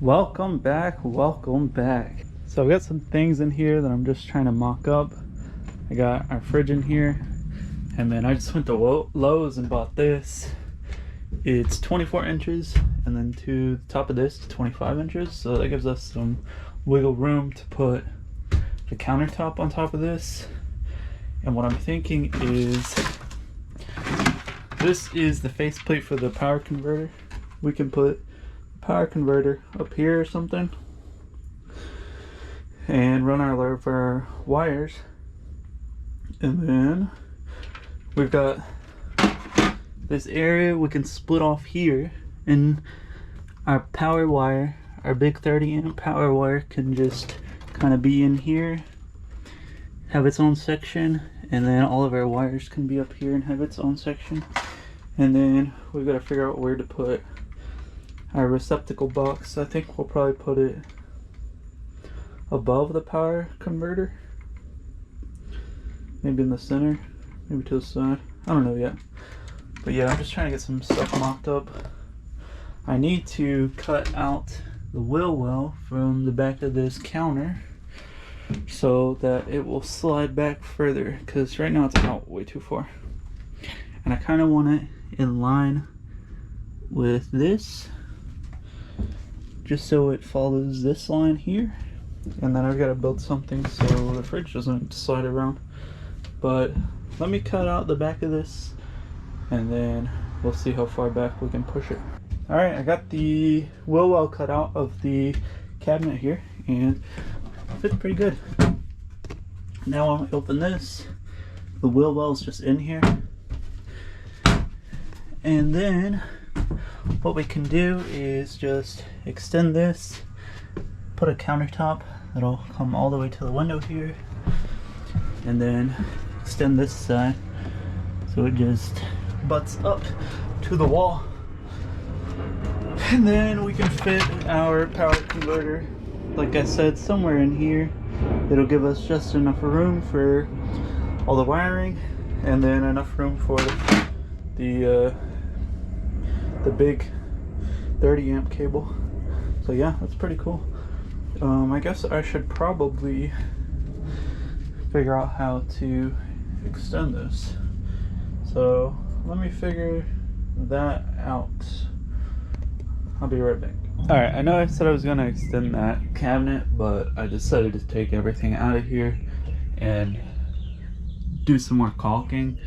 Welcome back, welcome back. So I got some things in here that I'm just trying to mock up. I got our fridge in here, and then I just went to Lowe's and bought this. It's 24 inches, and then to the top of this, 25 inches. So that gives us some wiggle room to put the countertop on top of this. And what I'm thinking is, this is the faceplate for the power converter. We can put power converter up here or something and run our wires, and then we've got this area we can split off here, and our power wire, our big 30 amp power wire, can just kind of be in here, have its own section, and then all of our wires can be up here and have its own section. And then we've got to figure out where to put our receptacle box. I think we'll probably put it above the power converter, maybe in the center, maybe to the side. I don't know yet, but yeah, I'm just trying to get some stuff mocked up. I need to cut out the wheel well from the back of this counter so that it will slide back further, because right now it's out way too far, and I kind of want it in line with this, just so it follows this line here. And then I've got to build something so the fridge doesn't slide around. But let me cut out the back of this, and then we'll see how far back we can push it. Alright, I got the wheel well cut out of the cabinet here, and it fits pretty good. Now I'm going to open this. The wheel well is just in here. And then what we can do is just extend this, put a countertop that'll come all the way to the window here, and then extend this side so it just butts up to the wall. And then we can fit our power converter, like I said, somewhere in here. It'll give us just enough room for all the wiring, and then enough room for the big 30 amp cable. So yeah, that's pretty cool. I guess I should probably figure out how to extend this. So let me figure that out. I'll be right back. Alright, I know I said I was gonna extend that cabinet, but I decided to take everything out of here and do some more caulking.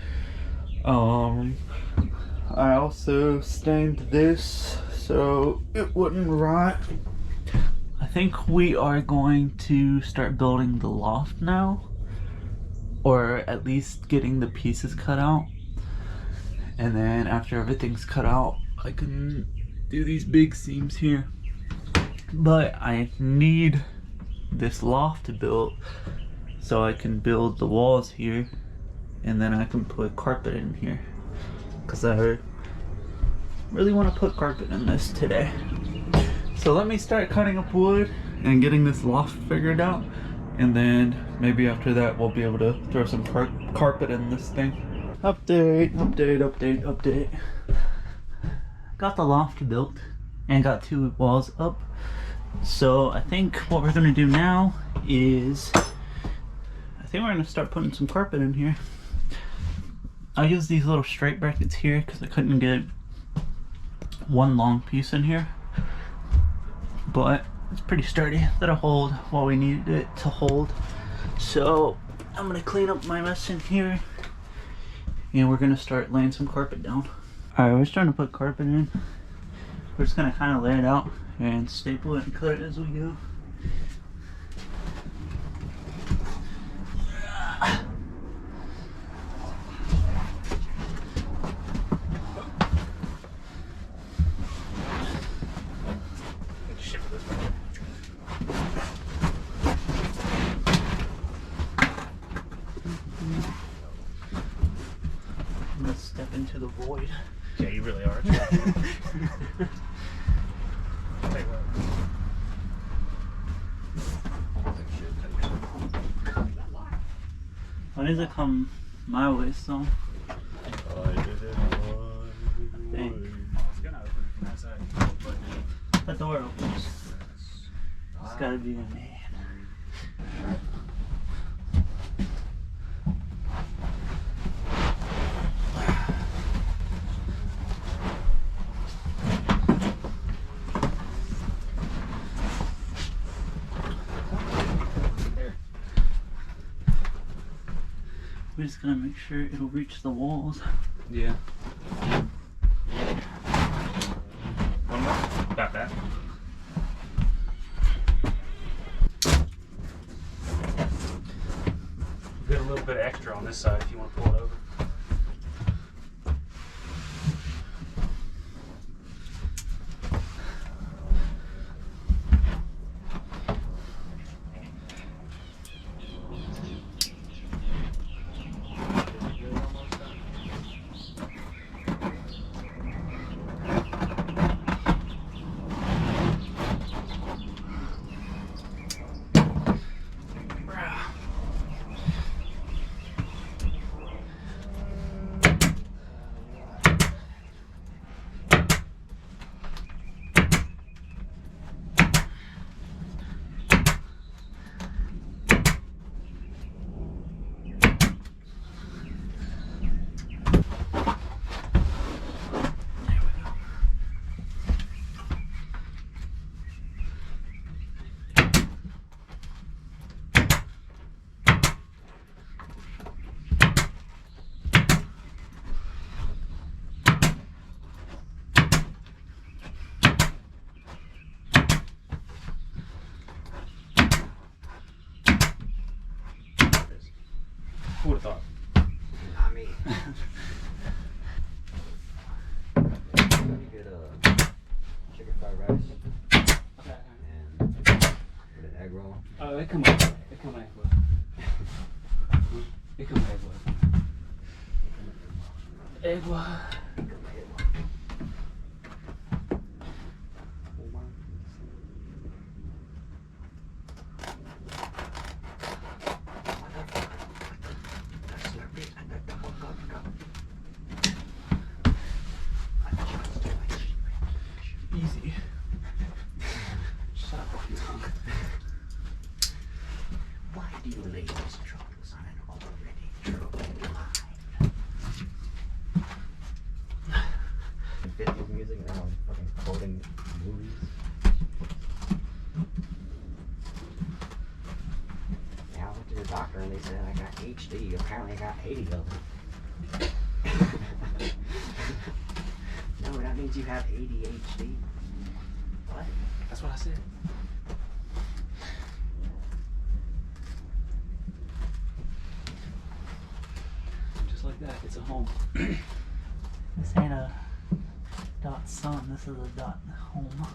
I also stained this so it wouldn't rot. I think we are going to start building the loft now, or at least getting the pieces cut out, and then after everything's cut out I can do these big seams here. But I need this loft built so I can build the walls here, and then I can put carpet in here, because I really want to put carpet in this today. So let me start cutting up wood and getting this loft figured out, and then maybe after that we'll be able to throw some carpet in this thing. Update. Got the loft built and got 2 walls up. So I think what we're going to do now is, I think we're going to start putting some carpet in here. I use these little straight brackets here because I couldn't get one long piece in here, but it's pretty sturdy. That'll hold what we needed it to hold. So I'm gonna clean up my mess in here, and we're gonna start laying some carpet down. Alright, we're starting to put carpet in. We're just gonna kind of lay it out and staple it and cut it as we go. I'm gonna step into the void. Yeah, you really are. When does it come my way, so? I did it my way. Dang. I was gonna open it from that side, but The door opens. gotta be a man. We're just gonna make sure it'll reach the walls. Yeah. One more? About that. We've got a little bit extra on this side if you want to pull it over. Who would have thought? Not me. Let me get a chicken fried rice Okay. and get an egg roll. Oh, they come up. They come egg roll. They come egg roll. Egg roll. Easy. Shut up, fucking tongue. Why do you lay these troubles on an already troubled mind? 50s music and I'm fucking quoting movies. Yeah, I went to the doctor and they said I got HD. Apparently I got 80 of them. No, that means you have ADHD. What? That's what I said. Just like that, it's a home. This ain't a Datsun, this is a dot home.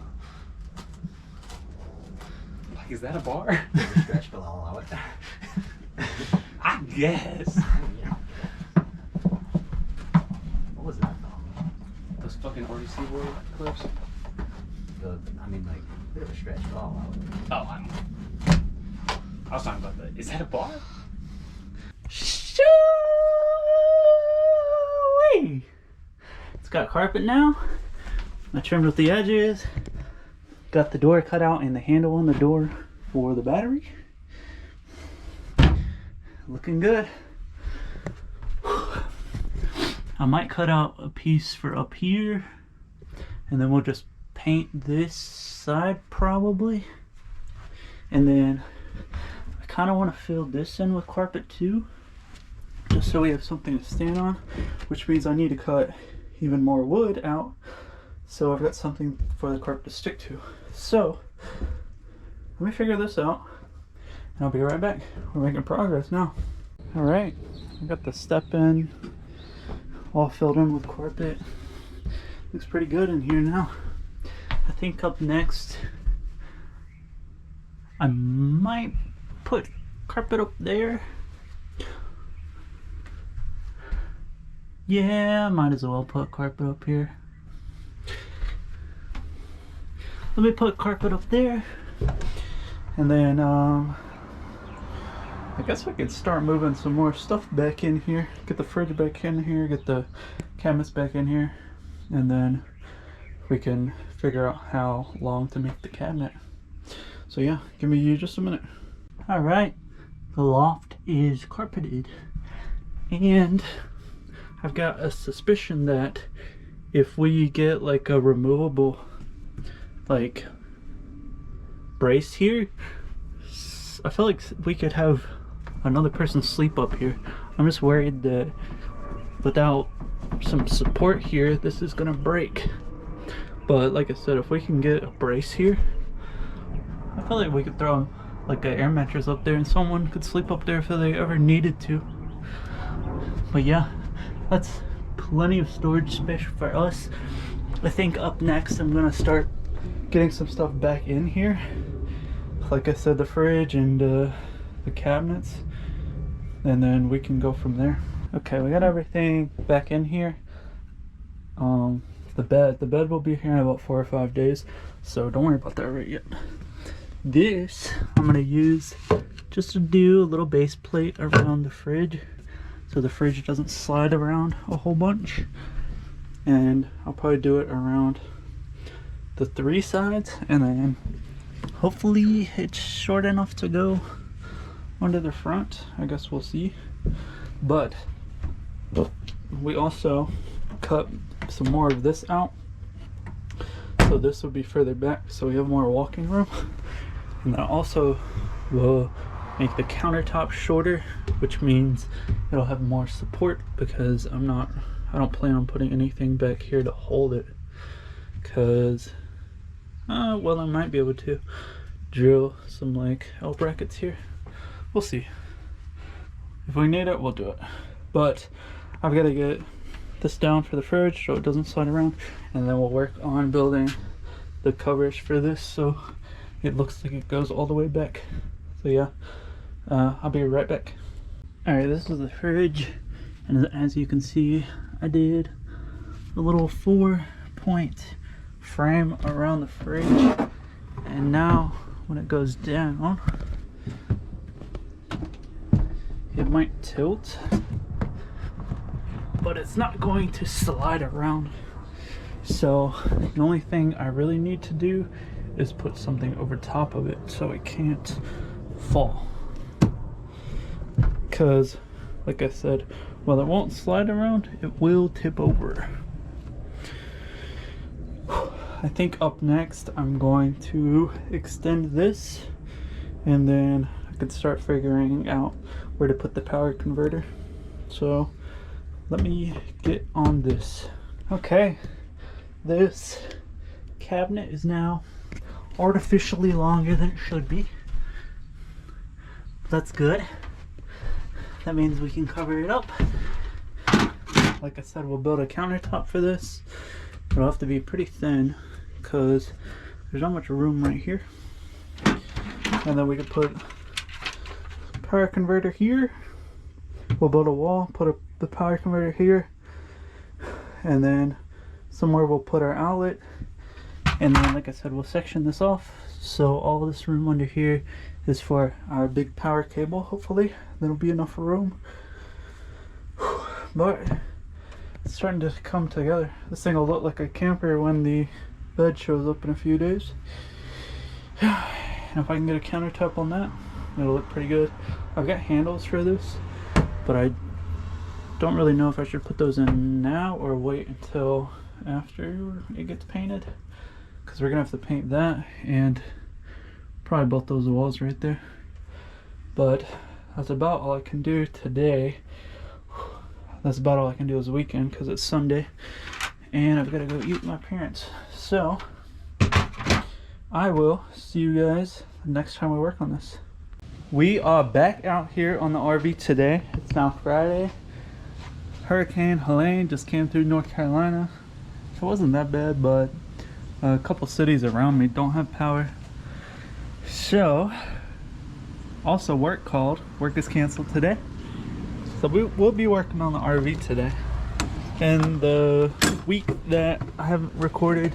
Like, is that a bar? Stretch below all of that. I guess. What was that though? Those fucking RDC World clips. I mean, like, a bit of a stretch ball out. Oh, I was talking about that. Is that a bar? Shoo-wee! It's got carpet now. I trimmed with the edges. Got the door cut out and the handle on the door for the battery. Looking good. I might cut out a piece for up here and then we'll just paint this side probably. And then I kind of want to fill this in with carpet too, just so we have something to stand on, which means I need to cut even more wood out so I've got something for the carpet to stick to. So let me figure this out and I'll be right back. We're making progress now. All right, I got the step in all filled in with carpet. Looks pretty good in here now. I think up next I might put carpet up there. Yeah, I might as well put carpet up here. Let me put carpet up there. And then I guess we could start moving some more stuff back in here. Get the fridge back in here, get the cabinets back in here. And then we can figure out how long to make the cabinet. So yeah, give me just a minute. All right, the loft is carpeted, and I've got a suspicion that if we get like a removable like brace here, I feel like we could have another person sleep up here. I'm just worried that without some support here, this is gonna break. But like I said, if we can get a brace here, I feel like we could throw like an air mattress up there and someone could sleep up there if they ever needed to. But yeah, that's plenty of storage space for us. I think up next I'm gonna start getting some stuff back in here. Like I said, the fridge and the cabinets, and then we can go from there. Okay, we got everything back in here. The bed will be here in about 4 or 5 days, so don't worry about that right yet. This I'm gonna use just to do a little base plate around the fridge, so the fridge doesn't slide around a whole bunch. And I'll probably do it around the 3 sides, and then hopefully it's short enough to go onto the front. I guess we'll see. But we also cut some more of this out, so this will be further back so we have more walking room. And then also we'll make the countertop shorter, which means it'll have more support, because I don't plan on putting anything back here to hold it, because well, I might be able to drill some like L brackets here. We'll see. If we need it, we'll do it. But I've got to get this down for the fridge so it doesn't slide around, and then we'll work on building the coverage for this so it looks like it goes all the way back. So yeah, I'll be right back. Alright, this is the fridge, and as you can see, I did a little 4-point frame around the fridge, and now when it goes down, it might tilt, but it's not going to slide around. So the only thing I really need to do is put something over top of it so it can't fall, because like I said, while it won't slide around, it will tip over. I think up next I'm going to extend this, and then I can start figuring out where to put the power converter. So let me get on this. Okay, this cabinet is now artificially longer than it should be. That's good. That means we can cover it up. Like I said, we'll build a countertop for this. It'll have to be pretty thin because there's not much room right here. And then we can put power converter here. We'll build a wall, put the power converter here, and then somewhere we'll put our outlet. And then, like I said, we'll section this off so all this room under here is for our big power cable. Hopefully there'll be enough room. But it's starting to come together. This thing will look like a camper when the bed shows up in a few days. And if I can get a countertop on that, it'll look pretty good. I've got handles for this, but I don't really know if I should put those in now or wait until after it gets painted, because we're gonna have to paint that and probably both those walls right there. But that's about all I can do today. That's about all I can do this weekend because it's Sunday and I've got to go eat with my parents. So I will see you guys next time we work on this. We are back out here on the RV today. It's now Friday. Hurricane Helene just came through North Carolina. It wasn't that bad, but a couple cities around me don't have power. So also work is canceled today. So we'll be working on the RV today. And the week that I haven't recorded,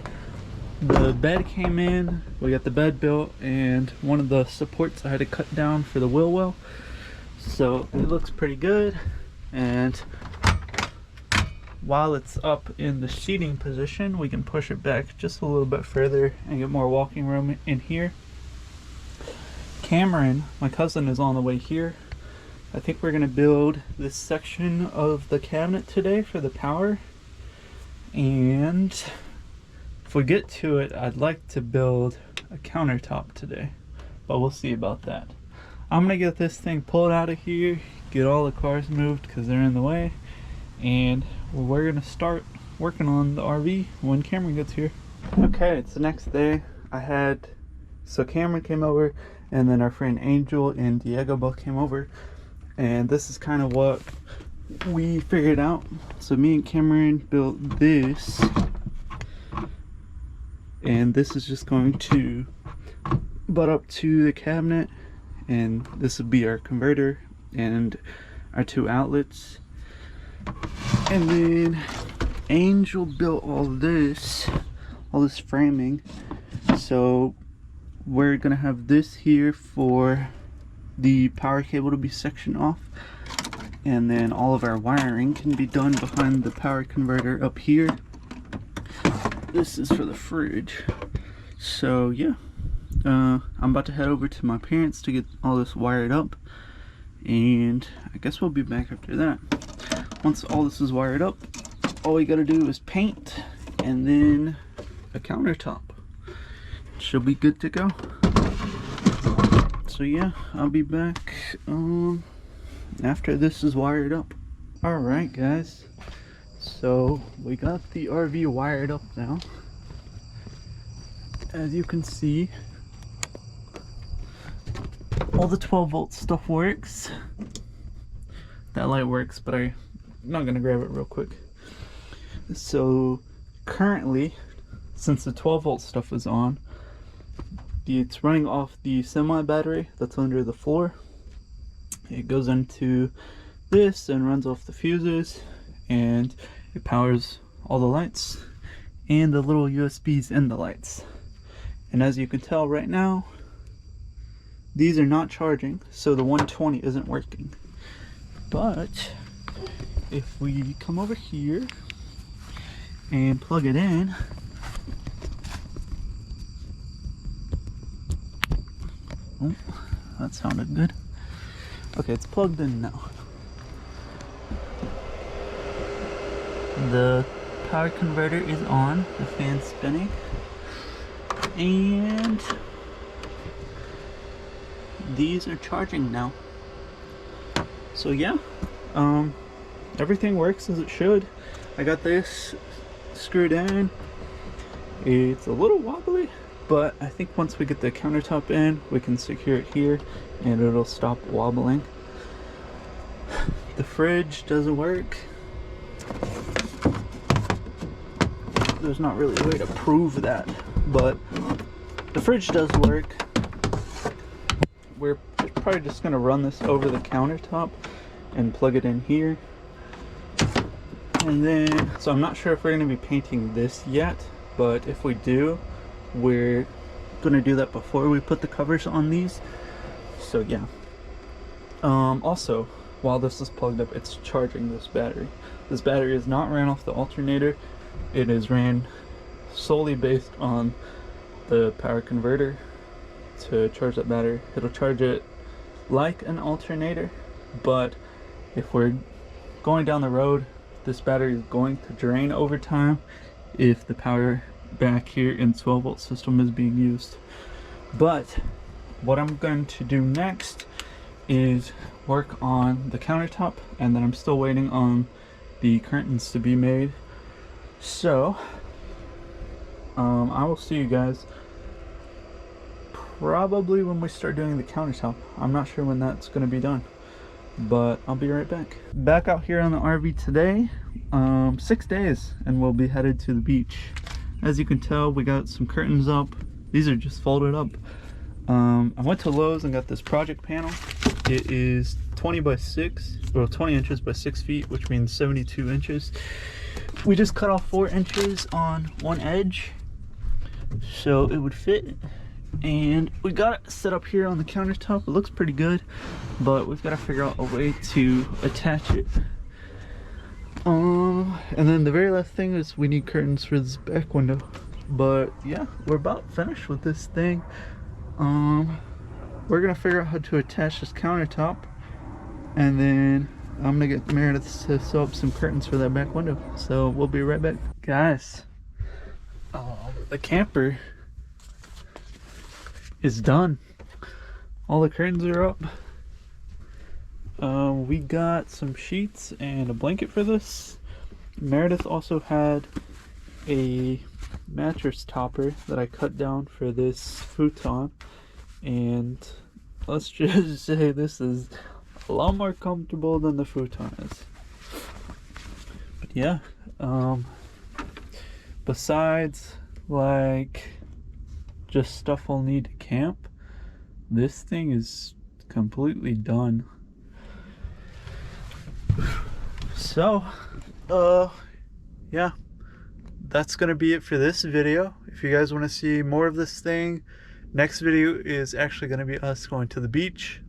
the bed came in, we got the bed built, and one of the supports I had to cut down for the wheel well. So it looks pretty good. And while it's up in the seating position, we can push it back just a little bit further and get more walking room in here. Cameron, my cousin, is on the way here. I think we're gonna build this section of the cabinet today for the power. And if we get to it, I'd like to build a countertop today, but we'll see about that. I'm gonna get this thing pulled out of here, get all the cars moved because they're in the way, and we're gonna start working on the RV when Cameron gets here. Okay, it's the next day. So Cameron came over, and then our friend Angel and Diego both came over, and this is kind of what we figured out. So me and Cameron built this, and this is just going to butt up to the cabinet, and this would be our converter and our 2 outlets. And then Angel built all this framing, so we're gonna have this here for the power cable to be sectioned off, and then all of our wiring can be done behind the power converter up here. This is for the fridge. So yeah, I'm about to head over to my parents to get all this wired up, and I guess we'll be back after that. Once all this is wired up, all we gotta do is paint and then a countertop. Should be good to go. So yeah, I'll be back after this is wired up. Alright guys, so we got the RV wired up now. As you can see, all the 12-volt stuff works. That light works, but I'm not gonna grab it real quick. So currently, since the 12-volt stuff is on, it's running off the semi battery that's under the floor. It goes into this and runs off the fuses, and it powers all the lights and the little USBs in the lights. And as you can tell right now, these are not charging, so the 120 isn't working. But if we come over here and plug it in, oh, that sounded good. Okay, it's plugged in now. The power converter is on, the fan's spinning, and these are charging now. So yeah, everything works as it should. I got this screwed in. It's a little wobbly, but I think once we get the countertop in, we can secure it here and it'll stop wobbling. The fridge doesn't work. There's not really a way to prove that, but the fridge does work. We're probably just gonna run this over the countertop and plug it in here. And then, so I'm not sure if we're gonna be painting this yet, but if we do, we're gonna do that before we put the covers on these. So yeah. Also, while this is plugged up, it's charging this battery. This battery is not ran off the alternator. It is ran solely based on the power converter to charge that battery. It'll charge it like an alternator, but if we're going down the road, this battery is going to drain over time if the power back here in 12-volt system is being used. But what I'm going to do next is work on the countertop, and then I'm still waiting on the curtains to be made. So I will see you guys probably when we start doing the countertop. I'm not sure when that's going to be done, but I'll be right back. Back out here on the RV today, 6 days, and we'll be headed to the beach. As you can tell, we got some curtains up. These are just folded up. I went to Lowe's and got this project panel. It is 20 by 6, or 20 inches by 6 feet, which means 72 inches. We just cut off 4 inches on one edge so it would fit, and we got it set up here on the countertop. It looks pretty good, but we've got to figure out a way to attach it. And then the very last thing is we need curtains for this back window. But yeah, we're about finished with this thing. we're gonna figure out how to attach this countertop, and then I'm gonna get Meredith to sew up some curtains for that back window. So we'll be right back. Guys, the camper is done. All the curtains are up. We got some sheets and a blanket for this. Meredith also had a mattress topper that I cut down for this futon, and let's just say this is a lot more comfortable than the futon is. But yeah, besides like just stuff I'll need to camp, this thing is completely done. So yeah, that's gonna be it for this video. If you guys want to see more of this thing, next video is actually gonna be us going to the beach.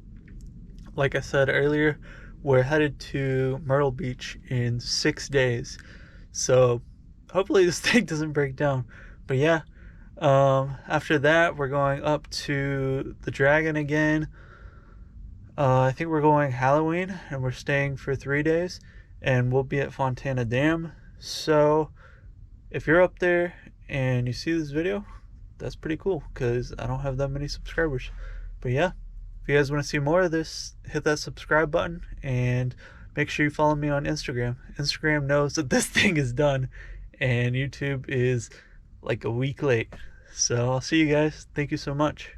Like I said earlier, we're headed to Myrtle Beach in 6 days, so hopefully this thing doesn't break down. But yeah, after that we're going up to the Dragon again. I think we're going Halloween, and we're staying for 3 days, and we'll be at Fontana Dam. So if you're up there and you see this video, that's pretty cool, because I don't have that many subscribers. But yeah, if you guys want to see more of this, hit that subscribe button, and make sure you follow me on Instagram. Instagram knows that this thing is done, and YouTube is like a week late. So I'll see you guys. Thank you so much.